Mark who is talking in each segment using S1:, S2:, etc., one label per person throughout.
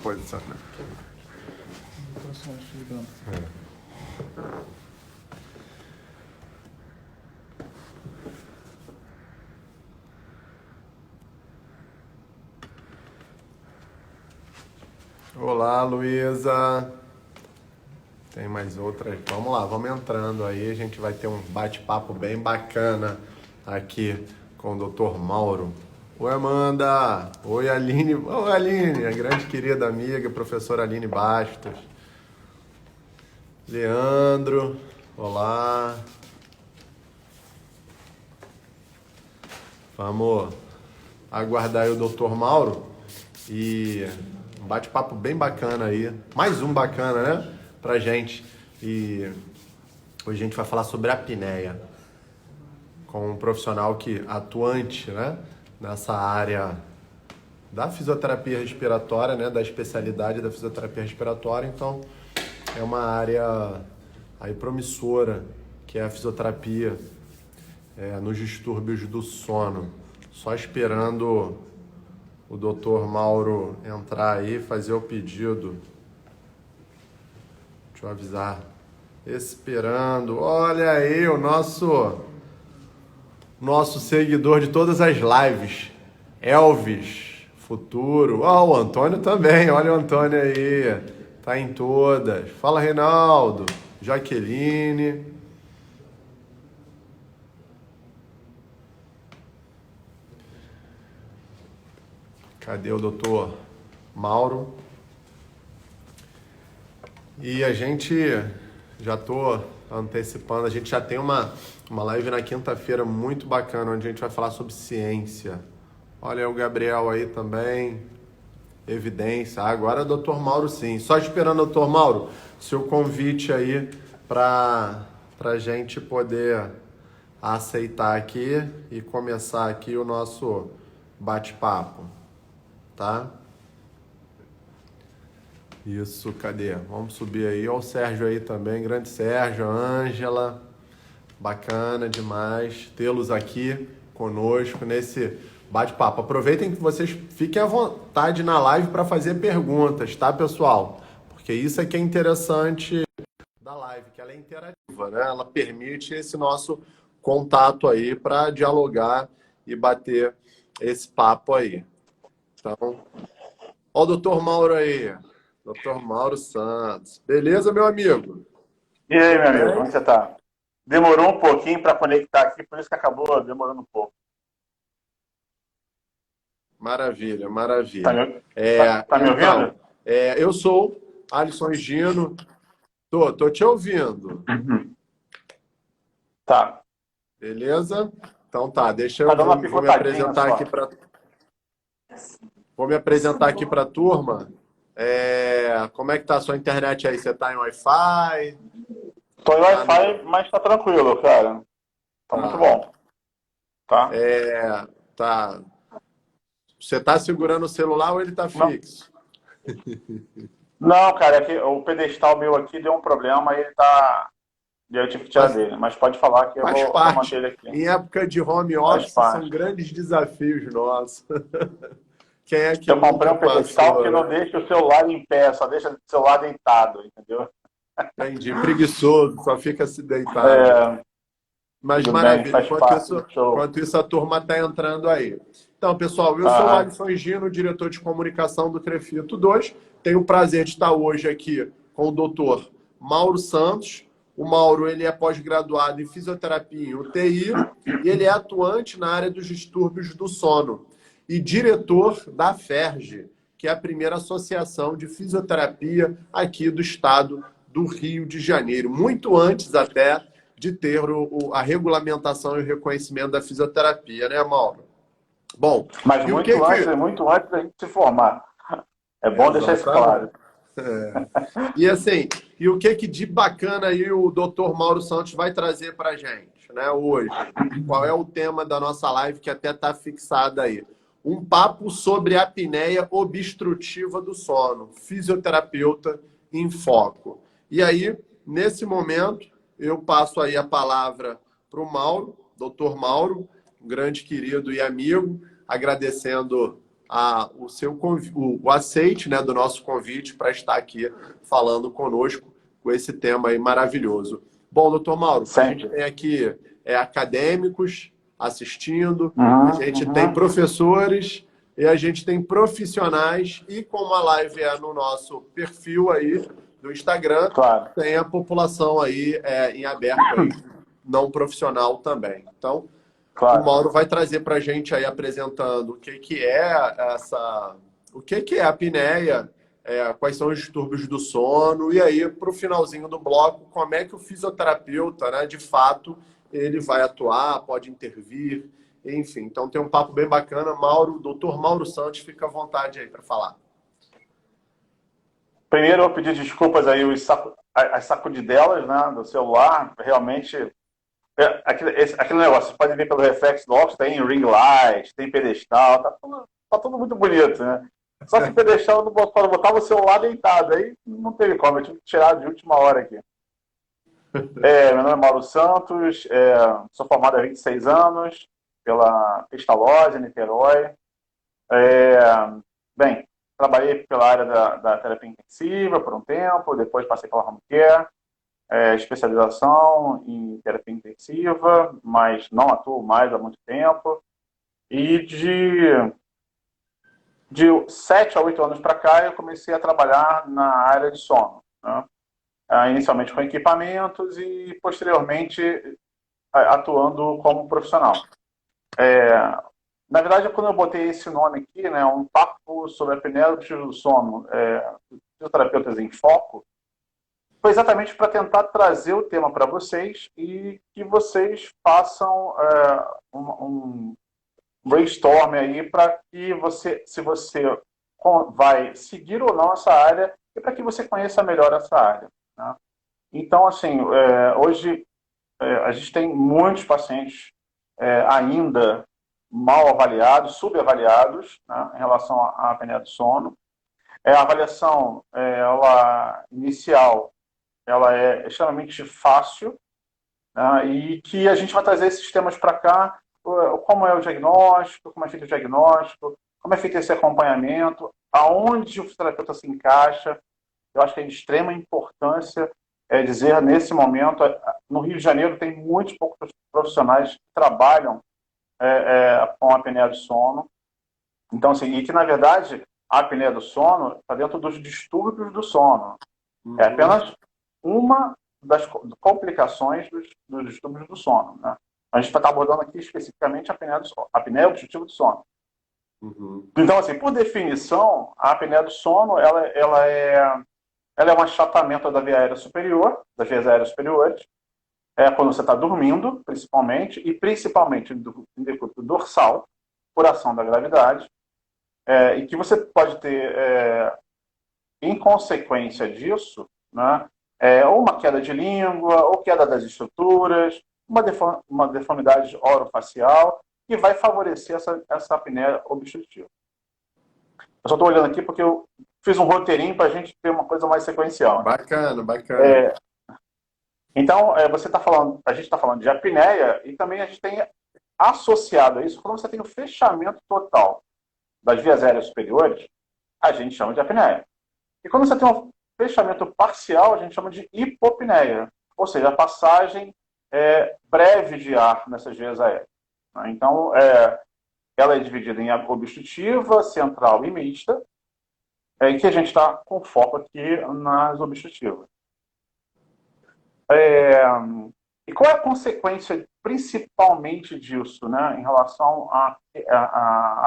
S1: posicionar. Olá, Luísa. Tem mais outra. Vamos lá, vamos entrando aí. A gente vai ter um bate-papo bem bacana aqui com o Dr. Mauro. Oi, Amanda. Oi, Aline. Oi, Aline, a grande querida amiga, professora Aline Bastos. Leandro. Olá. Vamos aguardar aí o Dr. Mauro e um bate-papo bem bacana aí. Mais um bacana, né? Pra gente. E hoje a gente vai falar sobre a apneia com um profissional que atuante, né? Nessa área da fisioterapia respiratória, né? Da especialidade da fisioterapia respiratória. Então, é uma área aí promissora, que é a fisioterapia nos distúrbios do sono. Só esperando o Dr. Mauro entrar aí, fazer o pedido. Deixa eu avisar. Esperando. Olha aí o nosso seguidor de todas as lives. Elvis Futuro. Ó, o Antônio também. Olha o Antônio aí. Tá em todas. Fala, Reinaldo. Jaqueline. Cadê o doutor Mauro? E a gente, já tô antecipando, a gente já tem uma live na quinta-feira muito bacana, onde a gente vai falar sobre ciência. Olha o Gabriel aí também, evidência. Agora é o doutor Mauro sim. Só esperando o doutor Mauro, seu convite aí para a gente poder aceitar aqui e começar aqui o nosso bate-papo. Tá? Isso, cadê? Vamos subir aí. Olha o Sérgio aí também, grande Sérgio, Ângela. Bacana demais tê-los aqui conosco nesse bate-papo. Aproveitem que vocês fiquem à vontade na live para fazer perguntas, tá, pessoal? Porque isso é que é interessante da live, que ela é interativa, né? Ela permite esse nosso contato aí para dialogar e bater esse papo aí. Então, ó o doutor Mauro aí, doutor Mauro Santos. Beleza, meu amigo?
S2: E aí, meu amigo, como você tá? Demorou um pouquinho para conectar aqui, por isso que acabou demorando um pouco.
S1: Maravilha,
S2: Tá
S1: maravilha.
S2: me, tá me ouvindo?
S1: Então, eu sou Alisson Gino. Tô te ouvindo.
S2: Uhum. Tá.
S1: Beleza? Então tá, deixa
S2: Tá
S1: eu
S2: dando uma
S1: vou me
S2: picotadinha
S1: apresentar
S2: só.
S1: aqui para a turma. Como é que tá a sua internet aí? Você tá em Wi-Fi?
S2: Tô em
S1: Tá
S2: Wi-Fi, mas tá tranquilo, cara. Tá muito
S1: Tá.
S2: bom. Tá?
S1: Tá. Você tá segurando o celular ou ele tá
S2: Não,
S1: fixo?
S2: não, cara, é que o pedestal meu aqui deu um problema e ele tá. E eu tive que tirar
S1: Faz,
S2: dele. Mas pode falar que eu
S1: faz
S2: vou manter
S1: parte.
S2: ele aqui.
S1: Em época de home
S2: Faz
S1: office, são
S2: parte.
S1: grandes desafios nossos. Quem é que
S2: Eu comprei
S1: nunca
S2: um pedestal que
S1: passou,
S2: não
S1: né?
S2: deixa o celular em pé, só deixa o celular deitado, entendeu?
S1: Entendi. Preguiçoso, só fica se deitado.
S2: É,
S1: Mas
S2: tudo bem,
S1: maravilha.
S2: faz parte. Show.
S1: Enquanto isso a turma está entrando aí. Então, pessoal, eu sou o
S2: Aham.
S1: Alisson Gino, diretor de comunicação do Crefito 2. Tenho o prazer de estar hoje aqui com o doutor Mauro Santos. O Mauro, ele é pós-graduado em fisioterapia em UTI e ele é atuante na área dos distúrbios do sono e diretor da FERJ, que é a primeira associação de fisioterapia aqui do estado do Rio de Janeiro, muito antes até de ter a regulamentação e o reconhecimento da fisioterapia, né, Mauro? Bom,
S2: Mas
S1: e o que
S2: muito antes da gente se formar. É bom deixar isso
S1: Exatamente.
S2: claro.
S1: E assim, e o que de bacana aí o Dr. Mauro Santos vai trazer para a gente, né, hoje? Qual é o tema da nossa live que até está fixada aí? Um papo sobre a apneia obstrutiva do sono, fisioterapeuta em foco. E aí, nesse momento, eu passo aí a palavra para o Mauro, Dr. Mauro, um grande querido e amigo, agradecendo o aceite, né, do nosso convite para estar aqui falando conosco com esse tema aí maravilhoso. Bom, doutor Mauro, a gente
S2: Sempre.
S1: tem aqui acadêmicos assistindo, a gente tem
S2: Uhum.
S1: professores e a gente tem profissionais, e como a live é no nosso perfil aí do Instagram,
S2: Claro,
S1: tem a população aí em aberto aí, não profissional também. Então, o
S2: claro.
S1: Mauro vai trazer para a gente aí apresentando o que é a apneia, quais são os distúrbios do sono, e aí para o finalzinho do bloco, como é que o fisioterapeuta, né, de fato, ele vai atuar, pode intervir, enfim. Então tem um papo bem bacana. Mauro, doutor Mauro Santos, fica à vontade aí para falar.
S2: Primeiro, eu pedi desculpas aí as sacudidelas, né, do celular. Realmente, aquele negócio, você pode ver pelo reflexo do óculos, tem ring light, tem pedestal, tá tudo muito bonito, né? Só que o pedestal, eu botava o celular deitado, aí não teve como, eu tive que tirar de última hora aqui. Meu nome é Mauro Santos, sou formado há 26 anos pela Pestalozzi, em Niterói. Bem, trabalhei pela área da terapia intensiva por um tempo, depois passei pela home care, especialização em terapia intensiva, mas não atuo mais há muito tempo. E de 7 a 8 anos para cá, eu comecei a trabalhar na área de sono, né? Inicialmente com equipamentos e, posteriormente, atuando como profissional. Na verdade, quando eu botei esse nome aqui, né, um papo sobre a apneia obstrutiva do sono, fisioterapeutas em foco, foi exatamente para tentar trazer o tema para vocês e que vocês façam um brainstorm aí para que se você vai seguir ou não essa área e para que você conheça melhor essa área, né? Então, assim, hoje a gente tem muitos pacientes ainda mal avaliados, subavaliados, né, em relação à apneia do sono. A avaliação inicial ela é extremamente fácil, né, e que a gente vai trazer esses temas para cá, como é o diagnóstico, como é feito o diagnóstico, como é feito esse acompanhamento, aonde o fisioterapeuta se encaixa. Eu acho que é de extrema importância dizer nesse momento, no Rio de Janeiro tem muitos poucos profissionais que trabalham com a apneia do sono. Então, assim, e que, na verdade, a apneia do sono está dentro dos distúrbios do sono. É apenas uma das complicações dos distúrbios do sono, né? A gente está abordando aqui especificamente a apneia do sono, a apneia obstrutiva do sono. Então, assim, por definição, a apneia do sono ela é um achatamento da via aérea superior, das vias aéreas superiores, quando você está dormindo, principalmente, e principalmente no decúbito dorsal, por ação da gravidade, e que você pode ter, em consequência disso, né, ou uma queda de língua, ou queda das estruturas, uma deformidade orofacial, que vai favorecer essa apneia obstrutiva. Eu só estou olhando aqui porque eu fiz um roteirinho para a gente ter uma coisa mais sequencial, né?
S1: Bacana, bacana.
S2: Então, a gente está falando de apneia e também a gente tem associado a isso, quando você tem o fechamento total das vias aéreas superiores, a gente chama de apneia. E quando você tem um fechamento parcial, a gente chama de hipopneia, ou seja, a passagem breve de ar nessas vias aéreas. Então, ela é dividida em obstrutiva, central e mista, e que a gente está com foco aqui nas obstrutivas. E qual é a consequência principalmente disso, né, em relação à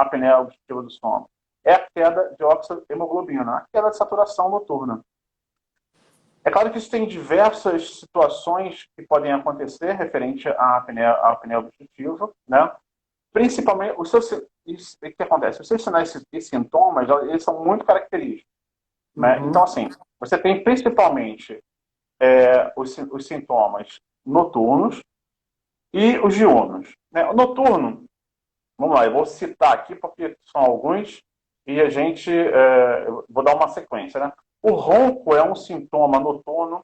S2: apneia obstrutiva do sono? É a queda de óxido de hemoglobina, a queda de saturação noturna. É claro que isso tem diversas situações que podem acontecer referente à apneia obstrutiva, né? Principalmente, o que acontece? Os seus sinais e sintomas, eles são muito característicos, né? Então, assim, você tem principalmente os sintomas noturnos e os diurnos, né? O noturno, vamos lá, eu vou citar aqui porque são alguns e a gente, vou dar uma sequência, né? O ronco é um sintoma noturno,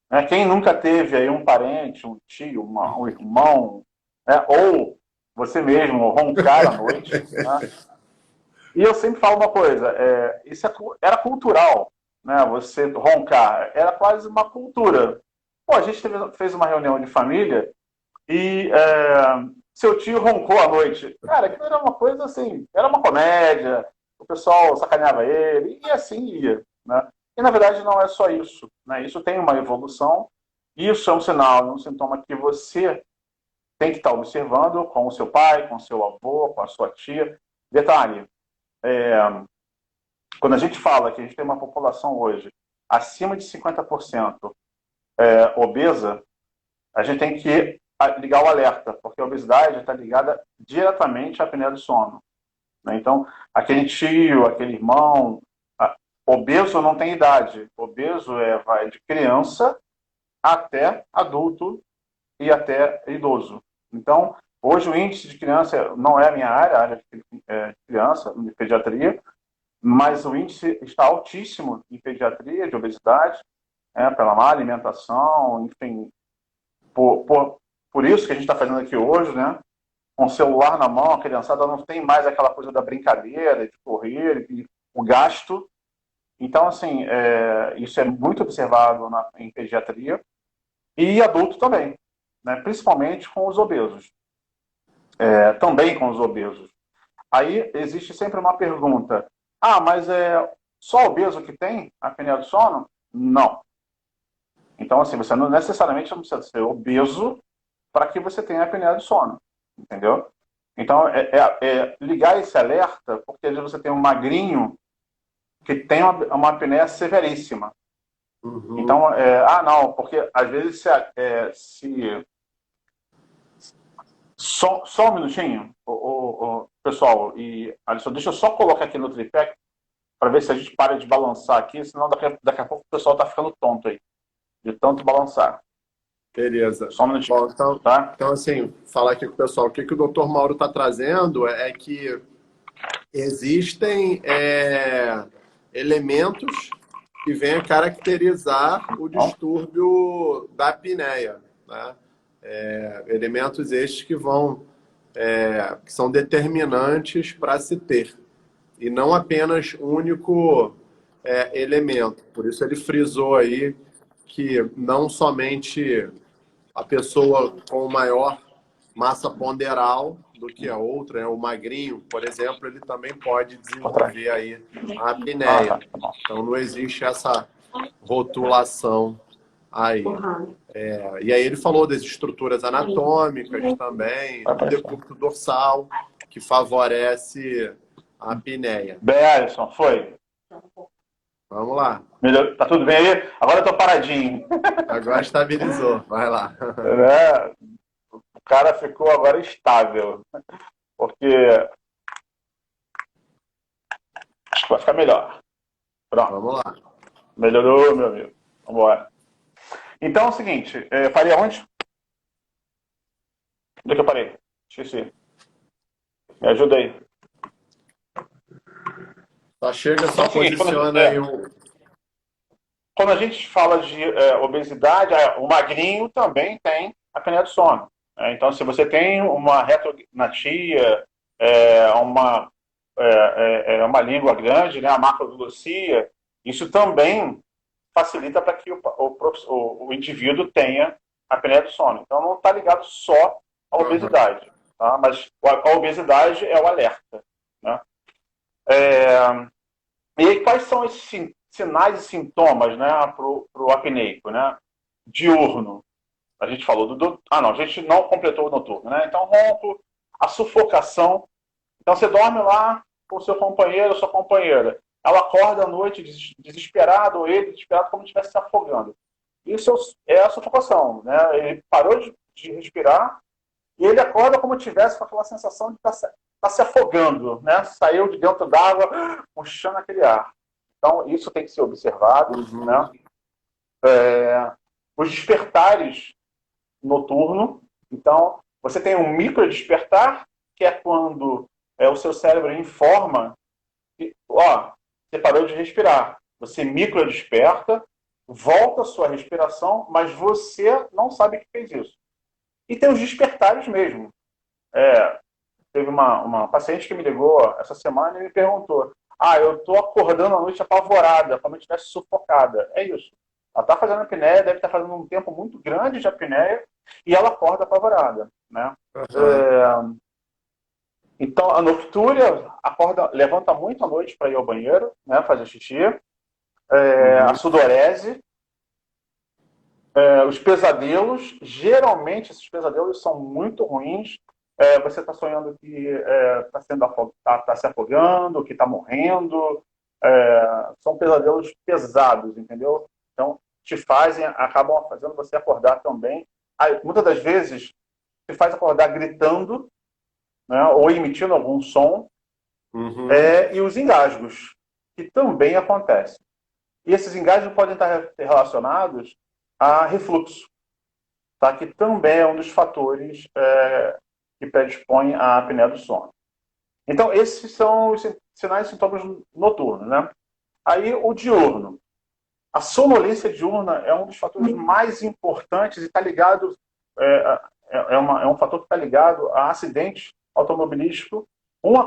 S2: né? Quem nunca teve aí um parente, um tio, um irmão, né? Ou você mesmo roncar à noite, né? E eu sempre falo uma coisa, isso era cultural, né? Você roncar, era quase uma cultura. Pô, a gente fez uma reunião de família e seu tio roncou à noite. Cara, aquilo era uma coisa assim, era uma comédia, o pessoal sacaneava ele, e assim ia, né? E na verdade não é só isso, né? Isso tem uma evolução, isso é um sinal, um sintoma que você tem que estar observando com o seu pai, com o seu avô, com a sua tia. Detalhe, quando a gente fala que a gente tem uma população hoje acima de 50% obesa, a gente tem que ligar o alerta, porque a obesidade está ligada diretamente à apneia do sono, né? Então, aquele tio, aquele irmão, obeso não tem idade. Obeso vai de criança até adulto e até idoso. Então, hoje o índice de criança não é a minha área, a área de criança, de pediatria, mas o índice está altíssimo em pediatria, de obesidade, pela má alimentação, enfim, por isso que a gente está fazendo aqui hoje, né? Com o celular na mão, a criançada não tem mais aquela coisa da brincadeira, de correr, o gasto. Então, assim, isso é muito observado em pediatria e adulto também, né? Principalmente com os obesos, também com os obesos. Aí existe sempre uma pergunta: mas é só obeso que tem apneia do sono? Não. Então, assim, você não necessariamente não precisa ser obeso para que você tenha apneia do sono, entendeu? Então, ligar esse alerta, porque às vezes você tem um magrinho que tem uma apneia severíssima.
S1: Uhum.
S2: Então, não, porque às vezes só um minutinho, pessoal, e Alisson, deixa eu só colocar aqui no tripé para ver se a gente para de balançar aqui, senão daqui a pouco o pessoal está ficando tonto aí, de tanto balançar.
S1: Beleza.
S2: Só um minutinho.
S1: Bom, então,
S2: Tá?
S1: então, assim, falar aqui com o pessoal, o que o Dr. Mauro está trazendo é que existem elementos que vêm caracterizar o distúrbio da apneia, né? Elementos estes que que são determinantes para se ter, e não apenas um único elemento. Por isso ele frisou aí que não somente a pessoa com maior massa ponderal do que a outra, né? O magrinho, por exemplo, ele também pode desenvolver aí a apneia. Então não existe essa rotulação aí. E aí ele falou das estruturas anatômicas também, do decúbito dorsal, que favorece a apneia.
S2: Bem, Alisson, foi.
S1: Vamos lá.
S2: Melhor, tá tudo bem aí? Agora eu tô paradinho.
S1: Agora estabilizou. Vai lá.
S2: O cara ficou agora estável. Porque acho que vai ficar melhor. Pronto.
S1: Vamos lá.
S2: Melhorou, meu amigo. Vamos embora. Então é o seguinte, parei aonde? Onde é que eu parei? Esqueci. Me ajuda aí.
S1: Só chega, só posiciona aí um...
S2: Quando a gente fala de obesidade, o magrinho também tem apneia do sono. Então, se você tem uma retrognatia, uma língua grande, né, a macroglosia, isso também facilita para que o indivíduo tenha apneia do sono. Então, não está ligado só à obesidade, tá? Mas a obesidade é o alerta, né? E aí, quais são esses sinais e sintomas, né, para o apneico, né? Diurno. A gente falou a gente não completou o noturno, né? Então, ronco, a sufocação. Então, você dorme lá com o seu companheiro ou sua companheira. Ela acorda à noite desesperado, ou ele desesperado, como se estivesse se afogando. Isso é a sufocação, né? Ele parou de respirar e ele acorda como se tivesse com aquela sensação de estar se afogando, né? Saiu de dentro d'água, puxando aquele ar. Então, isso tem que ser observado, né? Os despertares noturno. Então, você tem um micro despertar, que é quando o seu cérebro informa que, você parou de respirar. Você micro desperta, volta a sua respiração, mas você não sabe que fez isso. E tem os despertares mesmo. teve uma paciente que me ligou essa semana e me perguntou: eu tô acordando à noite apavorada, como se estivesse sufocada. É isso. Ela está fazendo apneia, deve estar fazendo um tempo muito grande de apneia, e ela acorda apavorada, né?
S1: Aham.
S2: Então, a noctúria acorda, levanta muito à noite para ir ao banheiro, né, fazer xixi. A
S1: Uhum.
S2: sudorese, os pesadelos, geralmente esses pesadelos são muito ruins. Você está sonhando que está tá se afogando, que está morrendo. São pesadelos pesados, entendeu? Então, acabam fazendo você acordar também. Aí, muitas das vezes, te faz acordar gritando, né, ou emitindo algum som,
S1: Uhum.
S2: e os engasgos, que também acontecem. E esses engasgos podem estar relacionados a refluxo, tá? Que também é um dos fatores que predispõe à apneia do sono. Então, esses são os sinais e sintomas noturnos, né? Aí, o diurno. A sonolência diurna é um dos fatores mais importantes e está ligado, é um fator que está ligado a acidentes automobilísticos. 1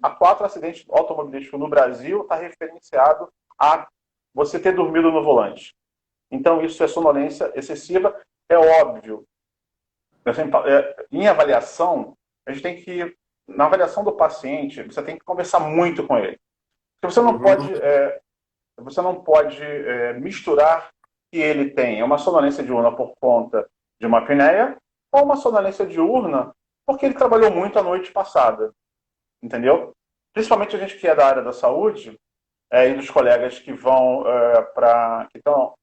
S2: a 4 acidentes automobilísticos no Brasil está referenciado a você ter dormido no volante. Então, isso é sonolência excessiva. É óbvio. Em avaliação, a gente tem que, na avaliação do paciente, você tem que conversar muito com ele. Porque
S1: Uhum.
S2: você não pode misturar que ele tem uma sonolência diurna por conta de uma apneia ou uma sonolência diurna porque ele trabalhou muito a noite passada, entendeu? Principalmente a gente que é da área da saúde, e dos colegas que vão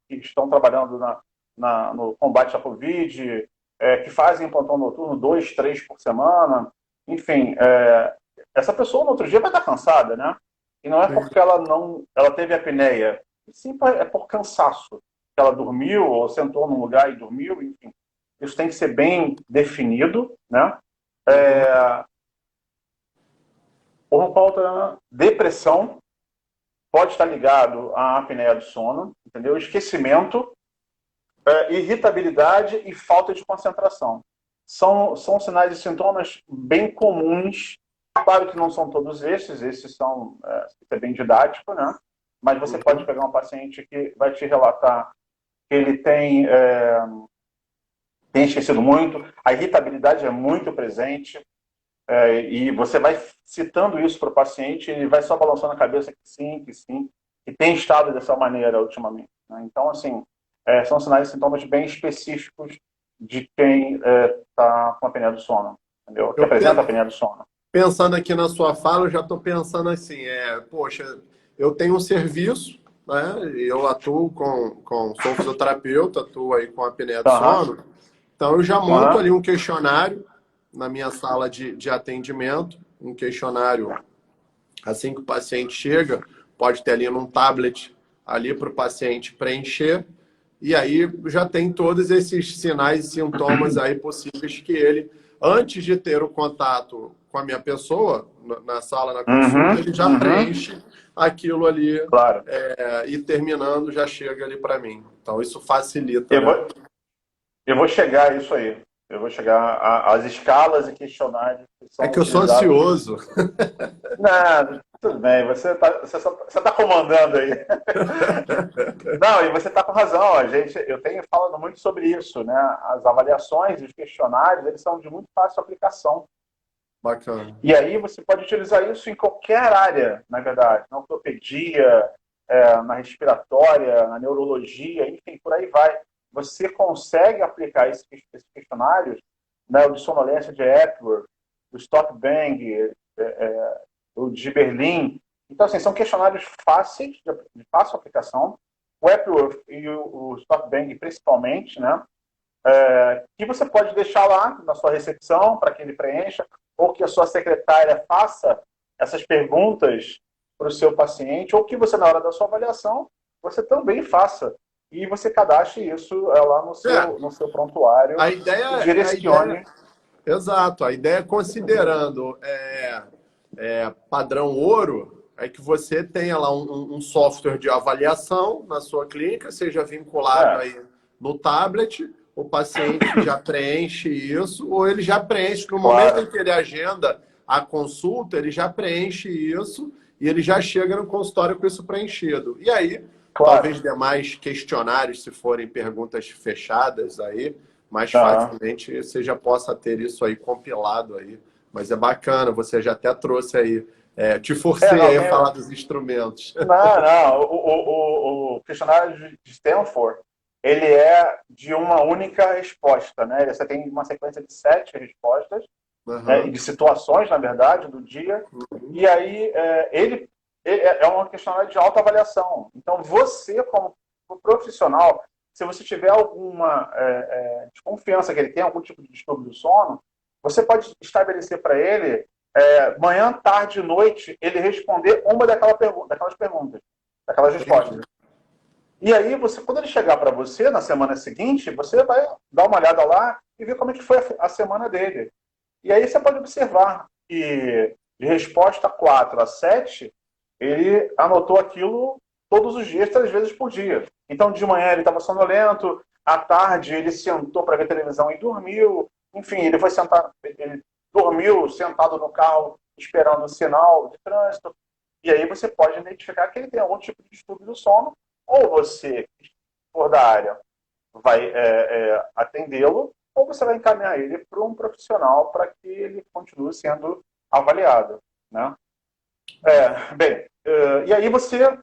S2: que estão trabalhando no combate à Covid, que fazem plantão noturno 2, 3 por semana, enfim, essa pessoa no outro dia vai estar cansada, né? E não é porque ela teve apneia, sim é por cansaço. Ela dormiu ou sentou num lugar e dormiu, enfim. Isso tem que ser bem definido, né?
S1: Uhum.
S2: Por falta depressão pode estar ligado à apneia do sono, entendeu? Esquecimento, irritabilidade e falta de concentração. São sinais e sintomas bem comuns. Claro que não são todos esses são é bem didático, né? Mas você pode
S1: Uhum.
S2: pegar um paciente que vai te relatar que ele tem esquecido muito, a irritabilidade é muito presente, e você vai citando isso para o paciente, ele vai só balançando a cabeça que sim, que tem estado dessa maneira ultimamente, né? Então, assim, são sinais e sintomas bem específicos de quem está com apneia do sono, entendeu? Que
S1: Eu
S2: apresenta apneia do sono.
S1: pensando aqui na sua fala, eu já estou pensando assim, poxa, eu tenho um serviço, né? Eu atuo sou fisioterapeuta, atuo aí com apneia do
S2: Aham,
S1: sono, então eu já monto
S2: aham,
S1: ali um questionário na minha sala de atendimento, um questionário assim que o paciente chega, pode ter ali num tablet ali para o paciente preencher, e aí já tem todos esses sinais e sintomas aí possíveis que ele, antes de ter o contato com a minha pessoa, na sala, na consulta,
S2: uhum,
S1: ele já
S2: uhum,
S1: preenche aquilo ali,
S2: claro.
S1: e terminando já chega ali para mim. Então isso facilita,
S2: Eu
S1: né?
S2: vou, eu vou chegar a isso aí. Eu vou chegar às escalas e questionários que
S1: É
S2: são
S1: que eu sou
S2: utilizados.
S1: ansioso.
S2: Não, tudo bem, você tá comandando aí. Não, e você está com razão. Eu tenho falado muito sobre isso, né? As avaliações e os questionários, eles são de muito fácil aplicação.
S1: Bacana.
S2: E aí você pode utilizar isso em qualquer área, na verdade, na ortopedia, na respiratória, na neurologia, enfim, por aí vai. Você consegue aplicar esses questionários, né, o de sonolência de Epworth, o Stop Bang, o de Berlim. Então, assim, são questionários fáceis, de fácil aplicação. O Epworth e o Stop Bang, principalmente, né? Que você pode deixar lá na sua recepção para que ele preencha, ou que a sua secretária faça essas perguntas para o seu paciente, ou que você, na hora da sua avaliação, você também faça. E você cadastre isso lá no
S1: É,
S2: no seu prontuário e
S1: a ideia,
S2: direcione.
S1: exato, a ideia considerando padrão ouro é que você tenha lá um software de avaliação na sua clínica, seja vinculado
S2: É,
S1: aí no tablet, o paciente já preenche isso, ou ele já preenche, no momento em
S2: Claro,
S1: que ele agenda a consulta, ele já preenche isso e ele já chega no consultório com isso preenchido. E aí, talvez
S2: claro.
S1: demais questionários, se forem perguntas fechadas aí, mais
S2: Aham.
S1: facilmente você já possa ter isso aí compilado aí. Mas é bacana, você já até trouxe aí. Te
S2: É,
S1: forcei
S2: não,
S1: aí a
S2: tem.
S1: falar dos instrumentos.
S2: Não, não. O questionário de Stanford, ele é de uma única resposta, né? Você tem uma sequência de 7 respostas, né? E
S1: Aham.
S2: de situações, na verdade, do dia.
S1: Uhum.
S2: E aí, ele é um questionário de autoavaliação. Então, você, como profissional, se você tiver alguma desconfiança que ele tem algum tipo de distúrbio do sono, você pode estabelecer para ele manhã, tarde e noite, ele responder uma daquelas perguntas, daquelas
S1: Entendi.
S2: respostas. E aí, quando ele chegar para você na semana seguinte, você vai dar uma olhada lá e ver como é que foi a semana dele. E aí você pode observar que de resposta 4 a 7, ele anotou aquilo todos os dias, 3 vezes por dia. Então, de manhã ele estava sonolento, à tarde ele sentou para ver televisão e dormiu. Enfim, ele dormiu sentado no carro esperando o sinal de trânsito. E aí você pode identificar que ele tem algum tipo de distúrbio do sono, ou você, que for da área, vai atendê-lo, ou você vai encaminhar ele para um profissional para que ele continue sendo avaliado, né? Bem, e aí você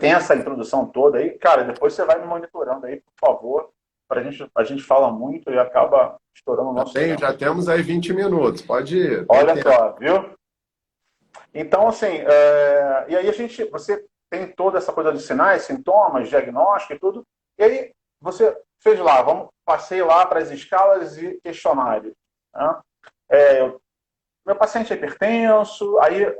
S2: tem essa introdução toda aí, cara, depois você vai me monitorando aí, por favor, para a gente fala muito e acaba estourando o nosso tempo
S1: Já
S2: aqui.
S1: temos aí 20 minutos. Pode ir, tem
S2: Olha
S1: tempo.
S2: só, viu? Então, assim, e aí você tem toda essa coisa de sinais, sintomas, diagnóstico e tudo, e aí você fez lá, passei lá para as escalas e questionários, né? Meu paciente é hipertenso, aí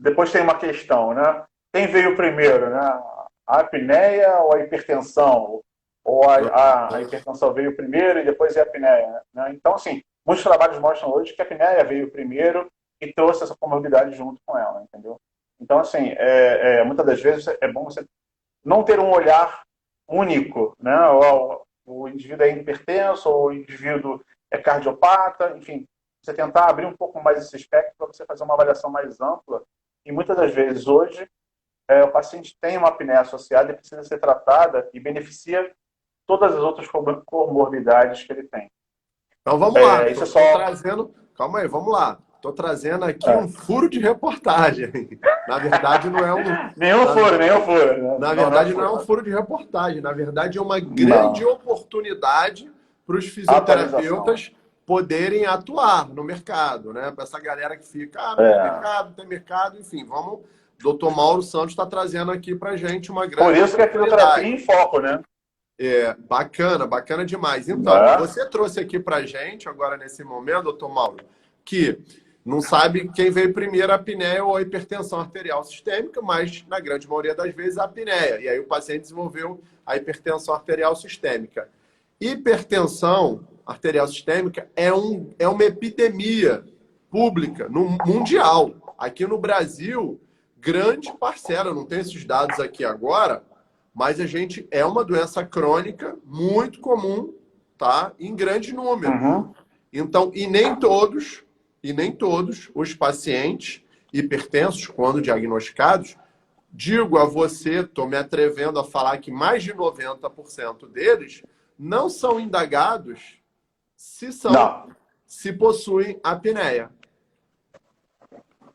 S2: depois tem uma questão, né? Quem veio primeiro, né? A apneia ou a hipertensão? Ou a hipertensão veio primeiro e depois é a apneia, né? Então, assim, muitos trabalhos mostram hoje que a apneia veio primeiro e trouxe essa comorbidade junto com ela, entendeu? Então, assim, muitas das vezes é bom você não ter um olhar único, né? O indivíduo é hipertenso, ou o indivíduo é cardiopata, enfim, você tentar abrir um pouco mais esse espectro para você fazer uma avaliação mais ampla. E muitas das vezes hoje o paciente tem uma apneia associada e precisa ser tratada e beneficia todas as outras comorbidades que ele tem.
S1: Então vamos lá.
S2: Isso é
S1: Estou
S2: só.
S1: trazendo. Calma aí, vamos lá. Estou trazendo aqui um furo de reportagem. Na verdade, não é um.
S2: Nenhum
S1: Na,
S2: furo, nenhum furo. Né?
S1: na
S2: Não, não é
S1: verdade, não é um
S2: furo.
S1: furo de reportagem. Na verdade, é uma grande
S2: Não.
S1: oportunidade para os
S2: Atualização.
S1: fisioterapeutas poderem atuar no mercado, né? Para essa galera que fica, não tem
S2: É.
S1: mercado, não tem mercado, enfim, vamos. Dr. Mauro Santos está trazendo aqui para gente uma
S2: Por
S1: grande
S2: isso que é fisioterapia
S1: oportunidade.
S2: em foco, né?
S1: Bacana, bacana demais. Então,
S2: É.
S1: você trouxe aqui para gente, agora nesse momento, doutor Mauro, que não sabe quem veio primeiro, a apneia ou a hipertensão arterial sistêmica, mas na grande maioria das vezes a apneia. E aí o paciente desenvolveu a hipertensão arterial sistêmica. Hipertensão arterial sistêmica é uma epidemia pública no mundial. Aqui no Brasil, grande parcela, eu não tenho esses dados aqui agora, mas a gente é uma doença crônica muito comum, tá? Em grande número.
S2: Uhum.
S1: Então, e nem todos os pacientes hipertensos, quando diagnosticados, digo a você, estou me atrevendo a falar que mais de 90% deles não são indagados
S2: Não,
S1: se possuem apneia.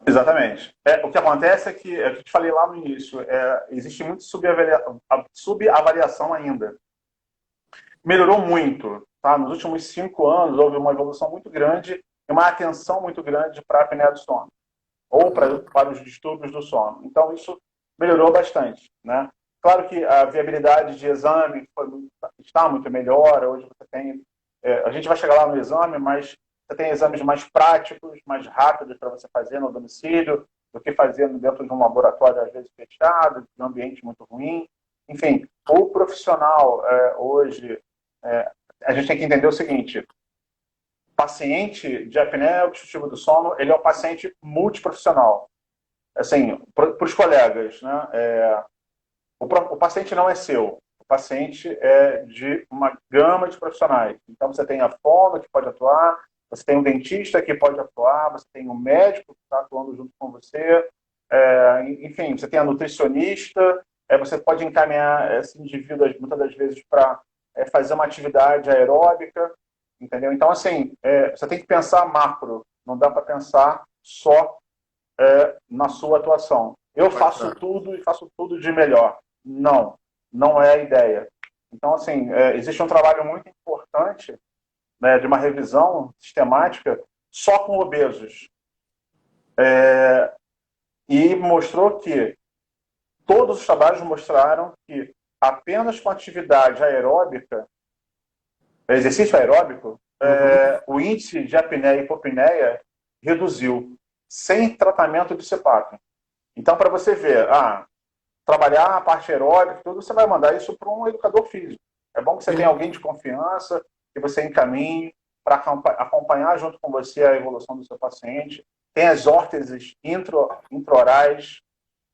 S2: exatamente. O que acontece é que, é o que eu te falei lá no início, existe muito subavaliação ainda. Melhorou muito. Tá? Nos últimos 5 anos, houve uma evolução muito grande e uma atenção muito grande para a apneia do sono, ou
S1: Uhum.
S2: para os distúrbios do sono. Então, isso melhorou bastante. Né? Claro que a viabilidade de exame está muito melhor. Hoje você tem. A gente vai chegar lá no exame, mas você tem exames mais práticos, mais rápidos para você fazer no domicílio, do que fazer dentro de um laboratório, às vezes fechado, de um ambiente muito ruim. Enfim, o profissional hoje, a gente tem que entender o seguinte: paciente de apneia obstrutiva do sono, ele é um paciente multiprofissional. Assim, para os colegas, né? O paciente não é seu. paciente é de uma gama de profissionais. Então, você tem a fono que pode atuar, você tem um dentista que pode atuar, você tem um médico que está atuando junto com você, enfim, você tem a nutricionista, você pode encaminhar esse indivíduo, muitas das vezes, para fazer uma atividade aeróbica, entendeu? Então, assim, você tem que pensar macro, não dá para pensar só na sua atuação. Eu faço tudo e faço tudo de melhor. Não, não é a ideia. Então, assim, existe um trabalho muito importante, né, de uma revisão sistemática só com obesos. E mostrou que todos os trabalhos mostraram que apenas com atividade aeróbica, exercício aeróbico, o índice de apneia e hipopneia reduziu, sem tratamento de CPAP. Então, para você ver, trabalhar a parte aeróbica, tudo, você vai mandar isso para um educador físico. É bom que você tenha alguém de confiança, que você encaminhe para acompanhar junto com você a evolução do seu paciente. Tem as órteses intraorais,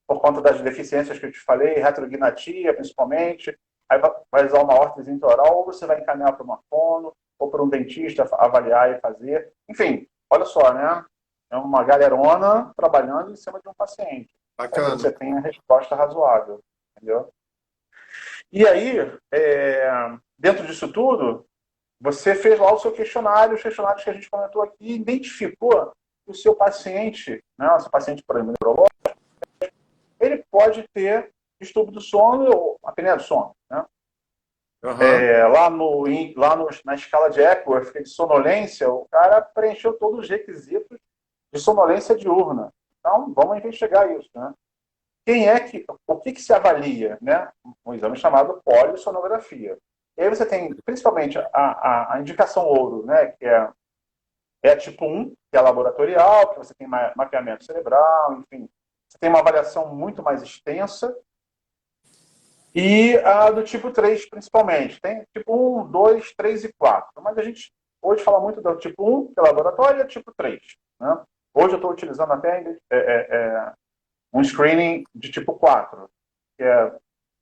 S2: por conta das deficiências que eu te falei, retrognatia, principalmente. Aí vai usar uma órtese intraoral, ou você vai encaminhar para uma fono, ou para um dentista avaliar e fazer. Enfim, olha só, né? É uma galerona trabalhando em cima de um paciente. Para que você tenha a resposta razoável. Entendeu? E aí, dentro disso tudo, você fez lá o seu questionário, os questionários que a gente comentou aqui, identificou que o seu paciente, né, o seu paciente, por exemplo, neurológico, ele pode ter distúrbio do sono ou apneia do sono. Né? Na escala de Epworth, de sonolência, o cara preencheu todos os requisitos de sonolência diurna. Então, vamos investigar isso. Né? O que se avalia? Né? Um exame chamado polissonografia. E aí você tem, principalmente, a indicação ouro, né? Que é a tipo 1, que é laboratorial, que você tem mapeamento cerebral, enfim. Você tem uma avaliação muito mais extensa. E a do tipo 3, principalmente. Tem tipo 1, 2, 3 e 4. Mas a gente hoje fala muito do tipo 1, que é laboratório, e a tipo 3. Né? Hoje eu estou utilizando até um screening de tipo 4, que é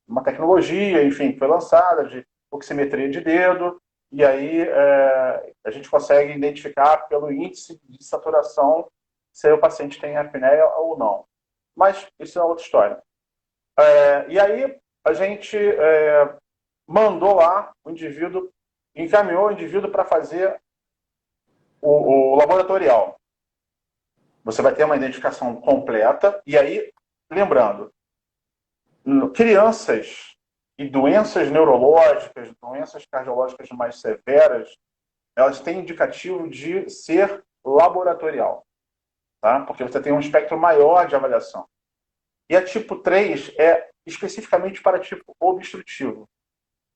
S2: uma tecnologia, enfim, que foi lançada de oximetria de dedo, e aí a gente consegue identificar pelo índice de saturação se o paciente tem apneia ou não. Mas isso é outra história. E aí a gente mandou lá o indivíduo, encaminhou o indivíduo para fazer o laboratorial. Você vai ter uma identificação completa, e aí, lembrando, crianças e doenças neurológicas, doenças cardiológicas mais severas, elas têm indicativo de ser laboratorial, tá? Porque você tem um espectro maior de avaliação. E a tipo 3 é especificamente para tipo obstrutivo.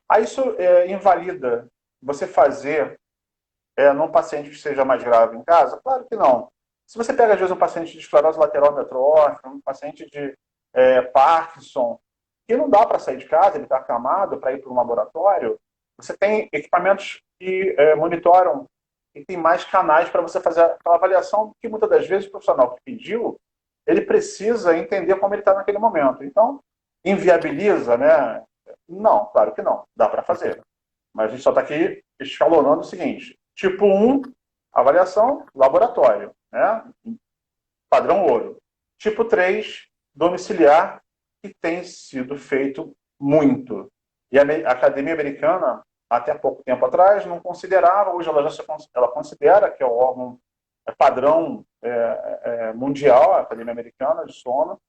S2: Aí isso invalida você fazer num paciente que seja mais grave em casa? Claro que não. Se você pega, às vezes, um paciente de esclerose lateral amiotrófica, um paciente de Parkinson, que não dá para sair de casa, ele está acamado para ir para um laboratório, você tem equipamentos que monitoram e tem mais canais para você fazer aquela avaliação que muitas das vezes o profissional que pediu, ele precisa entender como ele está naquele momento. Então, inviabiliza, né? Não, claro que não. Dá para fazer. Mas a gente só está aqui escalonando o seguinte. Tipo 1, avaliação, laboratório. Né? Padrão ouro. Tipo 3, domiciliar, que tem sido feito muito. E a Academia Americana, até pouco tempo atrás, não considerava, hoje ela considera que é o órgão padrão mundial, a Academia Americana de Sono,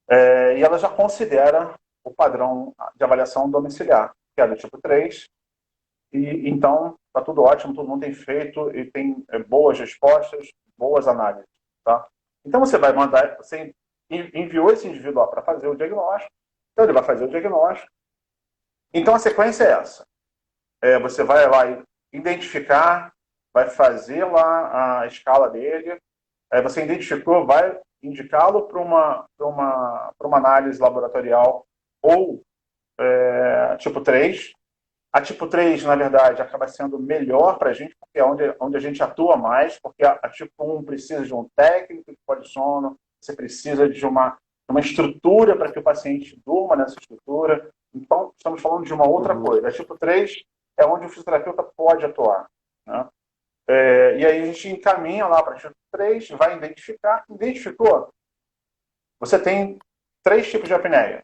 S2: e ela já considera o padrão de avaliação domiciliar, que é do tipo 3, e então está tudo ótimo, todo mundo tem feito e tem boas respostas, boas análises. Tá? Então você vai mandar, você enviou esse indivíduo lá para fazer o diagnóstico, então ele vai fazer o diagnóstico. Então a sequência é essa. Você vai lá identificar, vai fazer lá a escala dele, você identificou, vai indicá-lo para uma análise laboratorial ou tipo 3. A tipo 3, na verdade, acaba sendo melhor para a gente, porque é onde a gente atua mais, porque a tipo 1 precisa de um técnico de polissono, você precisa de uma estrutura para que o paciente durma nessa estrutura, Então, estamos falando de uma outra coisa. A tipo 3 é onde o fisioterapeuta pode atuar, né? E aí a gente encaminha lá para a tipo 3, vai identificar. Identificou? Você tem 3 tipos de apneia.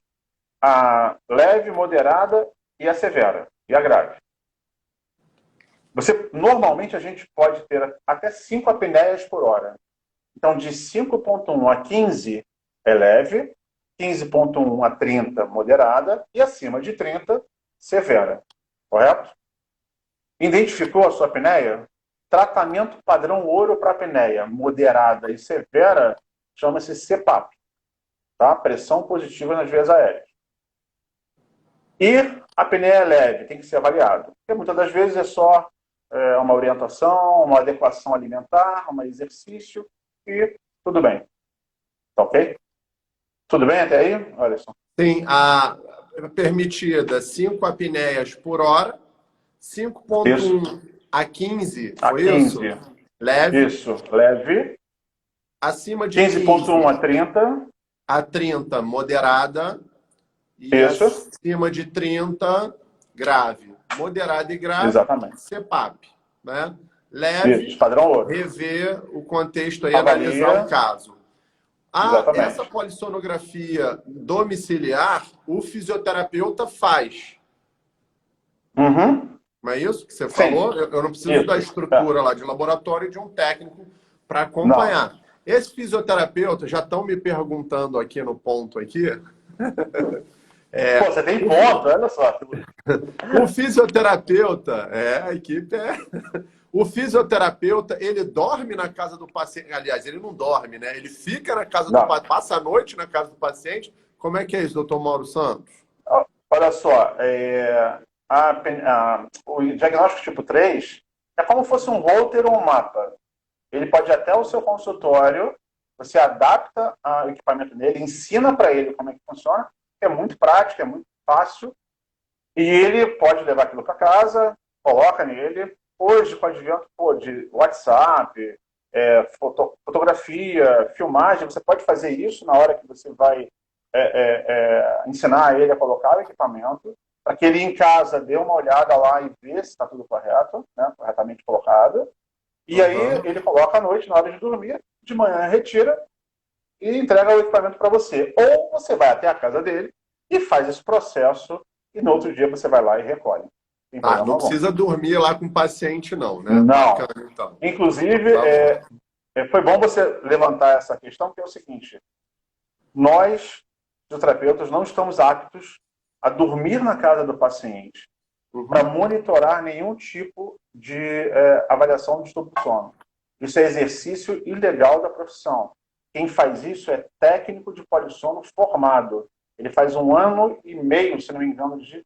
S2: A leve, moderada e a severa. E a grave. Normalmente a gente pode ter até 5 apneias por hora. Então, de 5,1 a 15 é leve, 15,1 a 30 moderada e acima de 30 severa. Correto? Identificou a sua apneia? Tratamento padrão ouro para apneia moderada e severa chama-se CPAP, tá? Pressão positiva nas vias aéreas. E a apneia leve tem que ser avaliada, porque muitas das vezes é só uma orientação, uma adequação alimentar, um exercício e tudo bem. Tá ok? Tudo bem até aí, Alisson?
S1: Sim, a permitida 5 apneias por hora, 5,1 a 15,
S2: A
S1: foi
S2: 15.
S1: isso? Leve.
S2: Isso, leve.
S1: Acima de
S2: 15,1 a 30.
S1: a 30, moderada. E
S2: Isso.
S1: acima de 30, grave. Moderada e grave,
S2: Exatamente.
S1: CPAP. Né? Leve,
S2: Isso, padrão ouro.
S1: rever o contexto aí,
S2: Avalia.
S1: analisar o caso.
S2: Exatamente.
S1: Essa polissonografia domiciliar, o fisioterapeuta faz.
S2: Uhum.
S1: Não é isso que você
S2: Sim.
S1: falou? Eu não preciso
S2: Isso.
S1: da estrutura lá de laboratório de um técnico para acompanhar.
S2: Não.
S1: Esse fisioterapeuta, já estão me perguntando aqui no ponto aqui.
S2: Pô, você tem ponto, olha só.
S1: O fisioterapeuta, a equipe é... O fisioterapeuta, ele dorme na casa do paciente. Aliás, ele não dorme, né? Ele fica na casa do paciente, passa a noite na casa do paciente. Como é que é isso, doutor Mauro Santos?
S2: Olha só, o diagnóstico tipo 3 é como se fosse um roteiro ou um mapa. Ele pode ir até o seu consultório, você adapta o equipamento dele, ensina para ele como é que funciona, é muito prático, é muito fácil, e ele pode levar aquilo para casa, coloca nele. Hoje, com o advento de WhatsApp, fotografia, filmagem, você pode fazer isso na hora que você vai ensinar ele a colocar o equipamento, para que ele em casa dê uma olhada lá e vê se está tudo correto, né, corretamente colocado. E aí ele coloca à noite, na hora de dormir, de manhã retira e entrega o equipamento para você. Ou você vai até a casa dele e faz esse processo e no outro dia você vai lá e recolhe.
S1: Não precisa dormir lá com o paciente, não, né?
S2: Não.
S1: Bacana, então.
S2: Inclusive, foi bom você levantar essa questão, que é o seguinte: nós, fisioterapeutas, não estamos aptos a dormir na casa do paciente para monitorar nenhum tipo de avaliação de distúrbio do sono. Isso é exercício ilegal da profissão. Quem faz isso é técnico de polissono formado. Ele faz 1 ano e meio, se não me engano, de